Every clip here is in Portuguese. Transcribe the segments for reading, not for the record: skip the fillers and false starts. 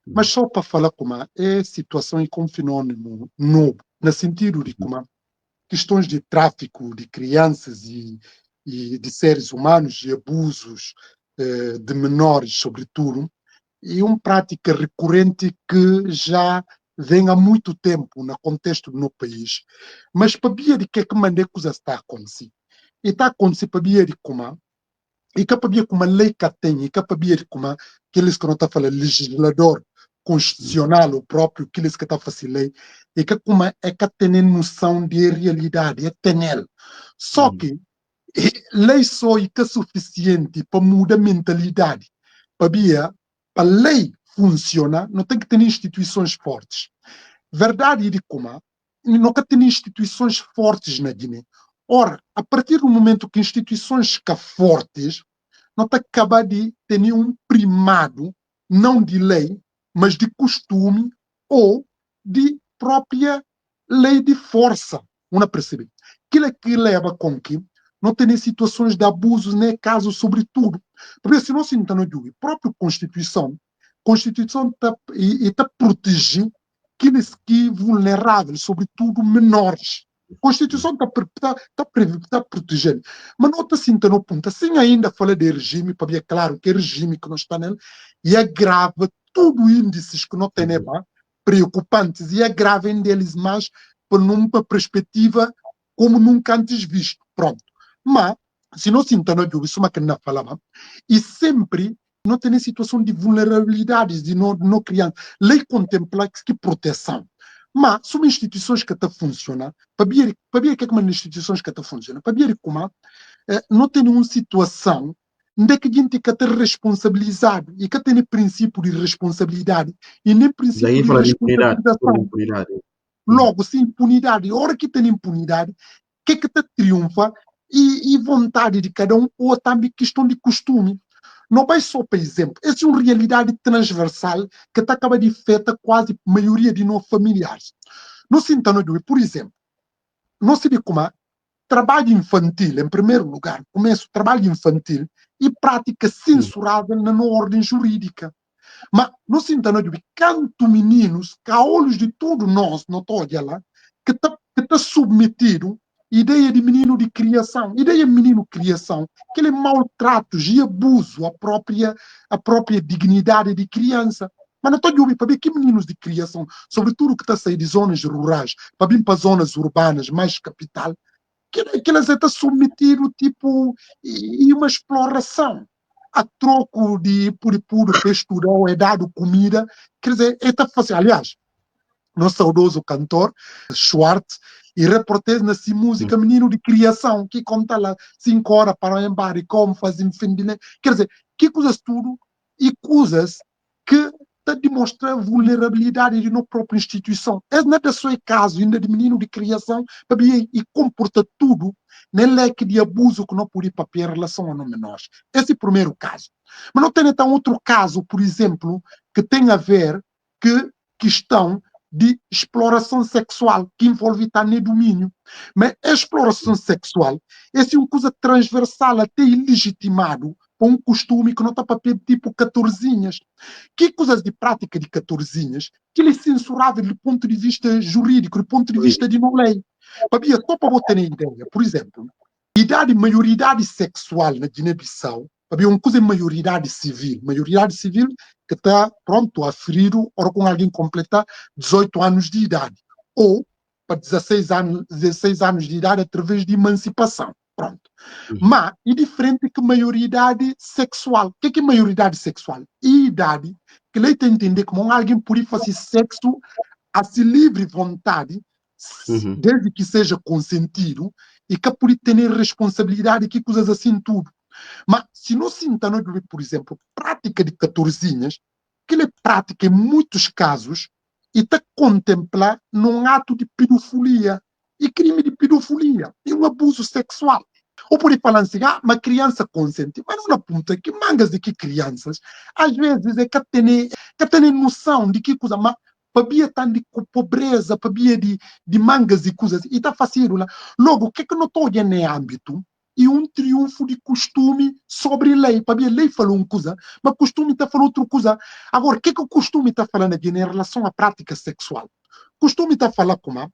Mas só para falar como é situação e como fenômeno novo, no sentido de como questões de tráfico de crianças e de seres humanos e abusos de menores, sobretudo, e uma prática recorrente que já vem há muito tempo no contexto do nosso país. Mas para ver de que maneira que está a acontecer. E está a acontecer para ver de como e que para ver como a lei que tem, e que para ver como aqueles que não está falando, legislador constitucional, o próprio, aqueles que está fazendo lei, e que como é que tem noção de realidade, é ter Só que lei só é que é suficiente para mudar a mentalidade. Para a lei funcionar, não tem que ter instituições fortes. Verdade de como nunca tem instituições fortes na Guiné. Ora, a partir do momento que instituições ficam fortes, não está acabar de ter nenhum primado, não de lei, mas de costume ou de própria lei de força. Não percebe? Aquilo é que leva com que não tenha situações de abusos, nem casos, sobretudo. Porque se não se entende, a própria Constituição está protegendo aqueles que vulneráveis, sobretudo menores. A Constituição está protegendo. Mas não está se no ponto. Assim ainda fala de regime, para ver claro que é regime que não está nele, e agrava tudo índices que não tem preocupantes, e agravem deles mais por uma perspectiva como nunca antes visto. Pronto. Mas, se não se entende, isso é uma que não falava, e sempre não tem situação de vulnerabilidades de não criança. Lei contempla que proteção. Mas são instituições que estão funcionando. Para ver que é uma instituições que estão funcionando. Para ver como não tem nenhuma situação onde é que a gente que ter responsabilizado e que tem princípio de responsabilidade e nem princípio Daí de fala de impunidade. responsabilização. Logo, se impunidade, a hora que tem impunidade, o que é que te triunfa e vontade de cada um, ou também questão de costume. Não vai só, por exemplo, essa é uma realidade transversal que está acaba de afetar quase a maioria de nós familiares. No sintano de, por exemplo, não se vê como trabalho infantil, em primeiro lugar, começa o trabalho infantil e prática censurável na ordem jurídica. Mas não se entende de quanto meninos, que a olhos de todos nós, não estou lá, que está submetido ideia de menino de criação, ideia de menino criação, aquele maltratos e abuso à própria dignidade de criança. Mas não estou a ouvir para ver que meninos de criação, sobretudo que está a sair de zonas rurais, para vir para zonas urbanas, mais capital, que elas estão submetidos tipo e uma exploração a troco de puro para estudar, é dado comida, quer dizer, é fácil. Aliás, nosso saudoso cantor Schwartz e reportagem nessa música Menino de Criação, que conta lá 5 horas para o embate e como fazer fim de quer dizer, que coisas tudo e coisas que demonstrar vulnerabilidade de nossa própria instituição. É nada só é caso ainda de menino de criação e comporta tudo no leque de abuso que não pode para em relação a menores. Esse é o primeiro caso. Mas não tem então outro caso, por exemplo, que tem a ver que questão de exploração sexual, que envolve também domínio. Mas a exploração sexual é uma coisa transversal, até ilegitimado, para um costume que não está para tipo 14. Que coisas de prática de 14, que é censurável do ponto de vista jurídico, do ponto de vista de não lei. Só para você ter ideia, por exemplo, maioridade sexual na Guiné-Bissau, havia uma coisa de maioridade civil que está pronto a ferir ou com alguém completar 18 anos de idade, ou para 16 anos de idade através de emancipação. Pronto. Mas é diferente que maioridade sexual. O que é maioridade sexual? É idade que ele tem que entender como alguém pode fazer sexo a se livre vontade, desde que seja consentido, e que pode ter responsabilidade, que coisas assim tudo. Mas se não se entende, por exemplo, prática de 14, que ele prática em muitos casos e está contemplar num ato de pedofilia e crime de pedofilia e um abuso sexual. Ou por falar assim, uma criança consente, mas não aponta que mangas de que crianças, às vezes é que tem noção de que coisa, mas para tá de pobreza, para de mangas e coisas, e está fácil lá. Logo, o que não estou olhando no âmbito e um triunfo de costume sobre lei. Para mim, a lei falou uma coisa, mas costume está falando outra coisa. Agora, o que o costume está falando aqui em relação à prática sexual? Costume está falando como?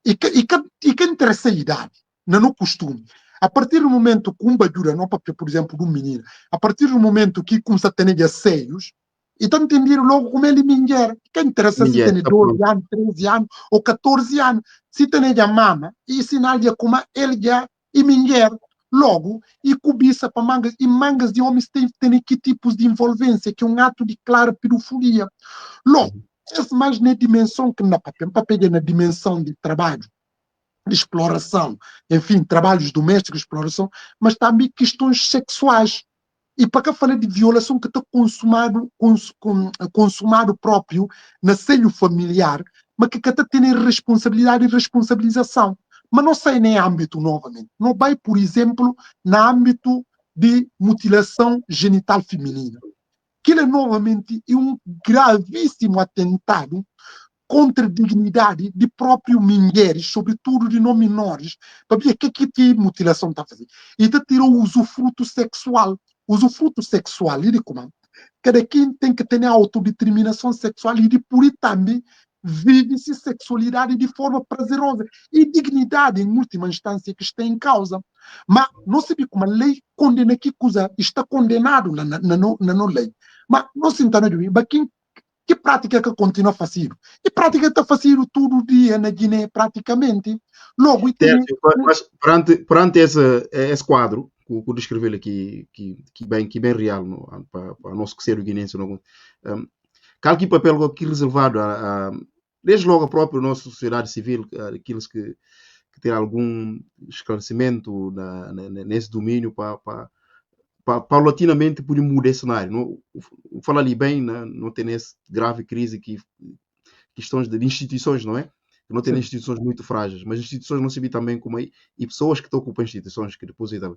E que interessa a idade, não no costume. A partir do momento que um badura, não para, por exemplo, de um menino, a partir do momento que começa a ter asseios, então entender logo como ele minguer. Que interessa se tem 12 anos, 13 anos ou 14 anos. Se tem a mama, e ensinar-lhe como ele já e minguer. Logo, e cobiça para mangas, e mangas de homens têm que tipos de envolvência, que é um ato de clara pedofilia. Logo, esse mais na dimensão que na papel, na dimensão de trabalho, de exploração, enfim, trabalhos domésticos, exploração, mas também questões sexuais. E para cá falar de violação que está consumado próprio na seio familiar, mas que está tendo responsabilidade e responsabilização. Mas não sai nem âmbito novamente. Não vai, por exemplo, no âmbito de mutilação genital feminina. Que é novamente um gravíssimo atentado contra a dignidade de próprios mulheres, sobretudo de não menores, para ver o que a mutilação está fazendo. E está tirando o usufruto sexual. O usufruto sexual, e de como? Cada quem tem que ter a autodeterminação sexual e de por também vive-se sexualidade de forma prazerosa e dignidade, em última instância, que está em causa. Mas não se vê como a lei condena que coisa está condenado na lei. Mas não se entende bem, mas que prática que continua a fazer? E prática está fazendo todo dia na Guiné, praticamente. Logo, perante esse quadro, que eu descrevi aqui, que bem real para o nosso ser guinense, qual que papel que reservado desde logo a própria nossa sociedade civil, aqueles que têm algum esclarecimento nesse domínio para paulatinamente por mudar esse cenário. Não, falar ali bem, não tem essa grave crise que questões de instituições, não é? Não tem instituições muito frágeis, mas instituições não se vê também como aí, e pessoas que estão ocupando instituições que depositam.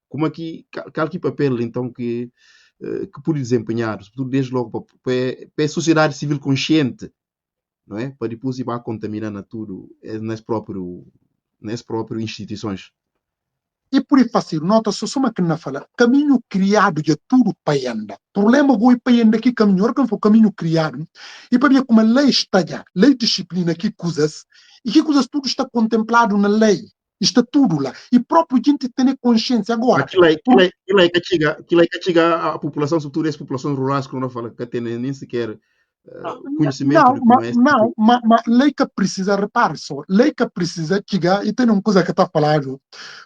Como aqui, qual que papel então que por desempenhar, sobretudo desde logo para a sociedade civil consciente, não é? Para depois ir contaminando tudo nas próprias instituições. E por aí fácil, nota só uma que não fala, caminho criado de tudo para andar. Problema vou para andar aqui caminho, que foi caminho criado. E para ver como a lei está já, lei disciplina que coisas, e que coisas tudo está contemplado na lei. Está tudo lá. E próprio gente tem consciência agora. Aquilo é que chega a população, sobretudo as populações rurais, que não fala que tem nem sequer conhecimento. Não, mas lei que precisa, repare só, lei que precisa chegar, e tem uma coisa que está falando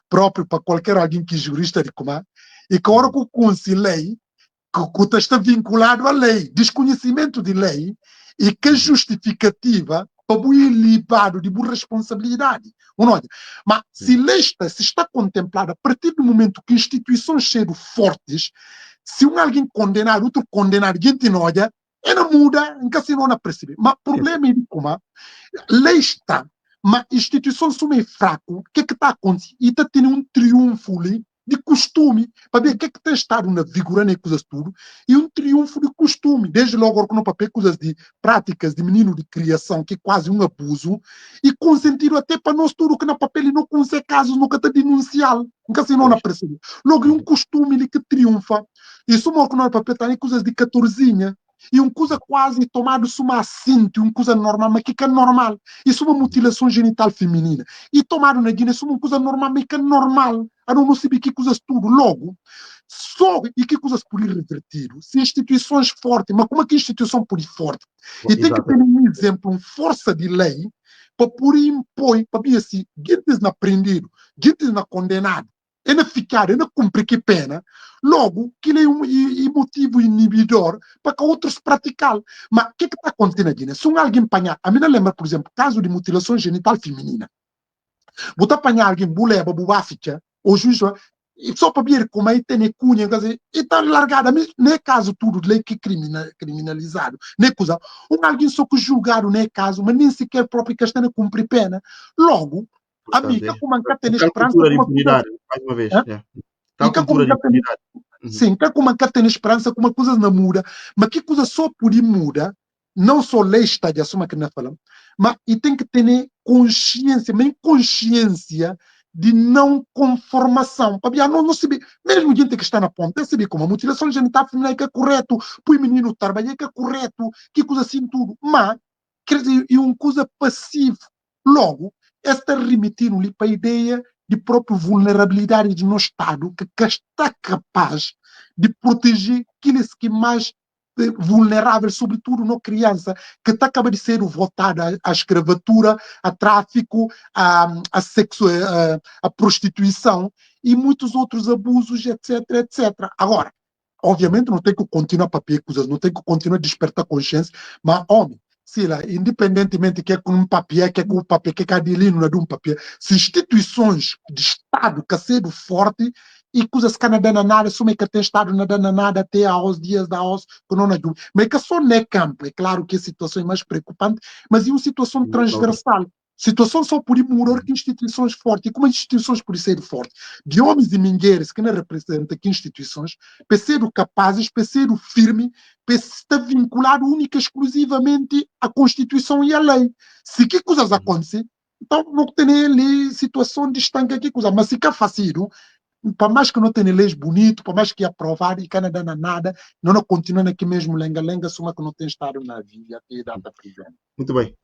próprio para qualquer alguém que é jurista de como e que agora que o lei que está vinculado à lei, desconhecimento de lei e que justificativa para o libado de boa responsabilidade. Mas se lei está contemplada a partir do momento que instituições sendo fortes, se alguém condenar, outro condenar, gente não olha, não muda, em que assim não percebe. Mas o problema é como lei está, mas instituições são meio fraco, o que está acontecendo? E está tendo um triunfo ali de costume, para ver o que está estado na vigorando e coisas tudo, e um triunfo de costume, desde logo no papel, coisas de práticas de menino de criação, que é quase um abuso, e consentiram até para nós tudo que na papel e não consegue casos, nunca está denunciado, nunca assim não percebe. Logo, um costume ali que triunfa, e só que no papel tem coisas de 14, e uma coisa quase tomado uma cinto, uma coisa normal, mas que é normal. Isso é uma mutilação genital feminina. E tomado na Guiné, isso é uma coisa normal, mas que é normal. Eu não sei que coisas tudo. Logo, só e que coisas por ir revertido. Se instituições fortes, mas como é que instituição por ir forte? E tem que ter um exemplo, uma força de lei, para por impor, para ver assim, gente não aprendido, gente não condenado, é não ficar, é não cumprir que pena, logo, que ele é um motivo inibidor para que outros praticar. Mas o que está acontecendo aqui? Né? Se alguém apanhar, a mim não lembra, por exemplo, caso de mutilação genital feminina. Vou apanhar alguém, buleba, bubafica, ou juiz, e só para ver como aí tem cunha, e está largada, não é caso tudo de lei que criminalizado, nem coisa. Alguém só que julgaram, não é caso, mas nem sequer próprio questão cumprir pena. Logo, amiga, como que tem esperança. Cultura de impunidade, mais uma vez. Tal cultura de impunidade. Sim, que como que tem esperança que uma coisa não muda, mas que coisa só por ir muda, não só lei está de assumir que não falamos, mas e tem que ter consciência, mas consciência de não conformação. Não sabe, mesmo gente que está na ponta, sabe como a mutilação genital feminina é correto, põe menino trabalhar que é correto, que coisa assim tudo, mas quer dizer, é uma coisa passiva. Logo, está remetindo-lhe para a ideia de própria vulnerabilidade do nosso Estado, que está capaz de proteger aqueles que mais vulneráveis, sobretudo na criança, que está acaba de ser votada à escravatura, a tráfico, a prostituição e muitos outros abusos, etc, etc. Agora, obviamente não tem que continuar a papel coisas, não tem que continuar a despertar consciência, mas, homem, sei lá, independentemente que é com um papel, que é com o papel, que é de não é de um papel, se instituições de Estado que sendo forte e coisas que não dão nada, assumem que tem Estado não dá nada até aos dias da OS, que não ajuda. Mas que só não é campo, é claro que a situação é mais preocupante, mas é uma situação transversal. Situação só por ir morar que instituições fortes, e como as instituições por ser fortes, de homens e mulheres que não representam que instituições, para ser capazes, para ser firme, para estar vinculado única e exclusivamente à Constituição e à lei. Se que coisas acontecem, então não tem ali situação de estanque, que coisa, mas se que é fácil, por mais que não tenha leis bonito, por mais que aprovar e que não dá nada, não continua aqui mesmo lenga-lenga, só que não tem estado na vida até data presente. Muito bem.